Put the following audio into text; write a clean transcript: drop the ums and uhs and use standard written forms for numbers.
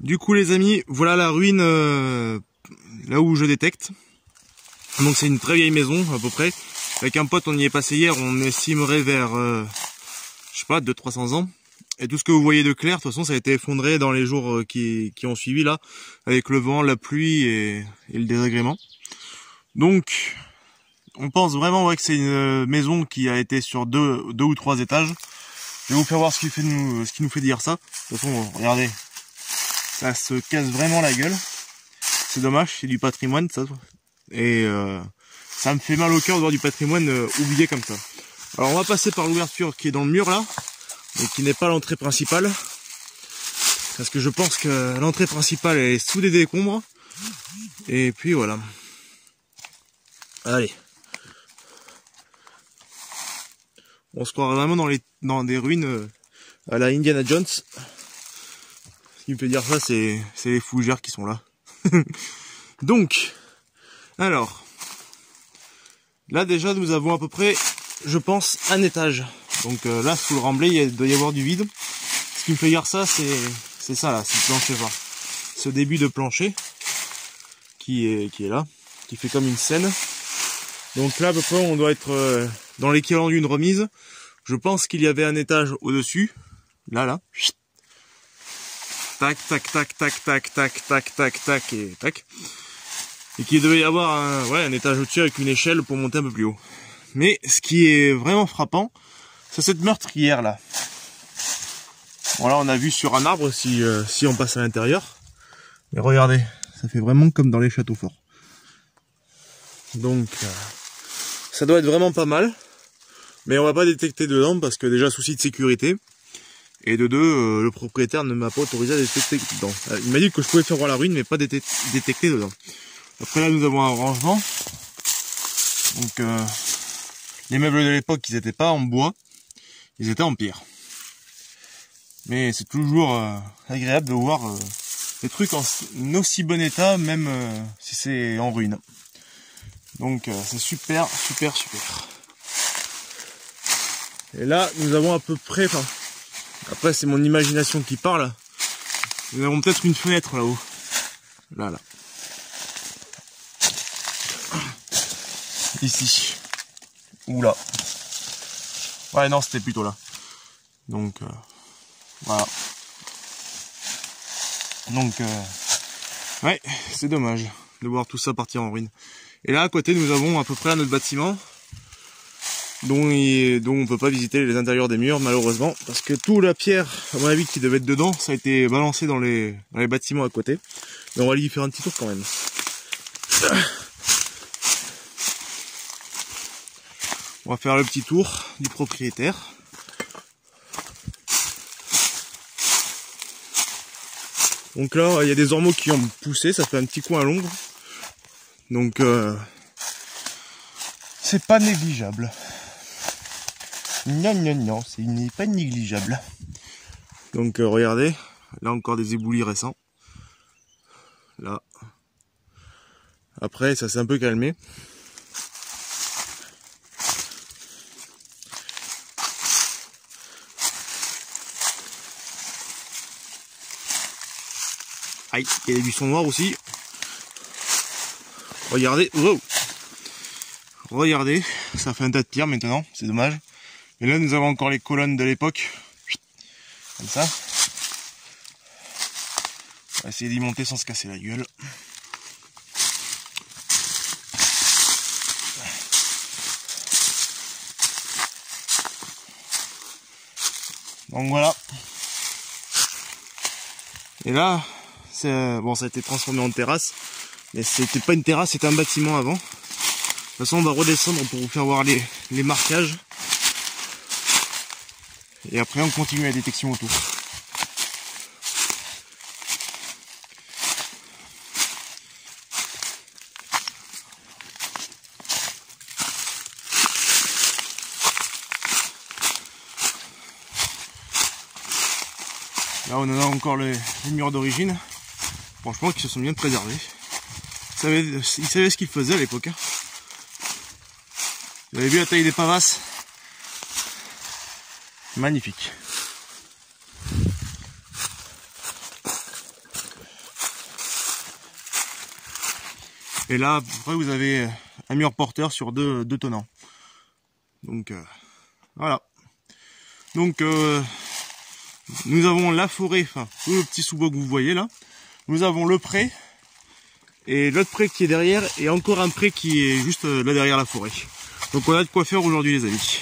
Du coup les amis, voilà la ruine là où je détecte. Donc c'est une très vieille maison à peu près. Avec un pote on y est passé hier, on estimerait vers je sais pas 200-300 ans. Et tout ce que vous voyez de clair, de toute façon ça a été effondré dans les jours qui ont suivi là, avec le vent, la pluie et le désagrément. Donc on pense vraiment que c'est une maison qui a été sur deux ou trois étages. Je vais vous faire voir ce qui nous fait dire ça. De toute façon, regardez, ça se casse vraiment la gueule. C'est dommage, c'est du patrimoine ça. Et ça me fait mal au cœur de voir du patrimoine oublié comme ça. Alors on va passer par l'ouverture qui est dans le mur là, et qui n'est pas l'entrée principale. Parce que je pense que l'entrée principale est sous des décombres. Et puis voilà. Allez. On se croirait vraiment dans des ruines à la Indiana Jones. Ce qui me fait dire ça, c'est les fougères qui sont là. Donc, alors, là déjà nous avons à peu près, je pense, un étage. Donc là, sous le remblai, il doit y avoir du vide. Ce qui me fait dire ça, c'est ça là, c'est le plancher là. Ce début de plancher qui est là, qui fait comme une scène. Donc là, à peu près, on doit être dans l'équivalent d'une remise. Je pense qu'il y avait un étage au-dessus. Là. Tac, tac, tac, tac, tac, tac, tac, tac, tac, et tac. Et qu'il devait y avoir un étage au-dessus avec une échelle pour monter un peu plus haut. Mais ce qui est vraiment frappant, c'est cette meurtrière là. Bon là, on a vu sur un arbre si on passe à l'intérieur. Mais regardez, ça fait vraiment comme dans les châteaux forts. Donc, ça doit être vraiment pas mal. Mais on va pas détecter dedans parce que déjà souci de sécurité. Et de deux, le propriétaire ne m'a pas autorisé à détecter dedans. Il m'a dit que je pouvais faire voir la ruine mais pas détecter dedans. Après là nous avons un rangement. Donc les meubles de l'époque ils n'étaient pas en bois, ils étaient en pierre. Mais c'est toujours agréable de voir des trucs en aussi bon état même si c'est en ruine. Donc c'est super. Et là nous avons à peu près, enfin après c'est mon imagination qui parle, nous avons peut-être une fenêtre là-haut. Là. Ici. Ou là. Ouais non c'était plutôt là. Donc voilà. Donc ouais c'est dommage de voir tout ça partir en ruine. Et là à côté nous avons à peu près un autre bâtiment dont on peut pas visiter les intérieurs des murs malheureusement parce que toute la pierre à mon avis qui devait être dedans ça a été balancé dans les bâtiments à côté. Mais on va aller y faire un petit tour quand même. On va faire le petit tour du propriétaire. Donc là il y a des ormeaux qui ont poussé, ça fait un petit coin à l'ombre. Donc c'est pas négligeable. Non, c'est pas négligeable. Donc regardez, là encore des éboulis récents. Là. Après ça s'est un peu calmé. Aïe, il y a des buissons noirs aussi. Regardez, wow. Regardez, ça fait un tas de pierre maintenant, c'est dommage. Et là nous avons encore les colonnes de l'époque. Comme ça. On va essayer d'y monter sans se casser la gueule. Donc voilà. Et là, bon ça a été transformé en terrasse. Mais c'était pas une terrasse, c'était un bâtiment avant. De toute façon on va redescendre pour vous faire voir les marquages. Et après on continue la détection autour. Là on en a encore les murs d'origine. Franchement qui se sont bien préservés. Ils savaient ce qu'ils faisaient à l'époque. Hein. Vous avez vu la taille des pavasses? Magnifique. Et là, après, vous avez un mur porteur sur deux tenants. Donc voilà. Donc nous avons la forêt, enfin le petit sous-bois que vous voyez là. Nous avons le pré et l'autre pré qui est derrière et encore un pré qui est juste là derrière la forêt. Donc on a de quoi faire aujourd'hui les amis.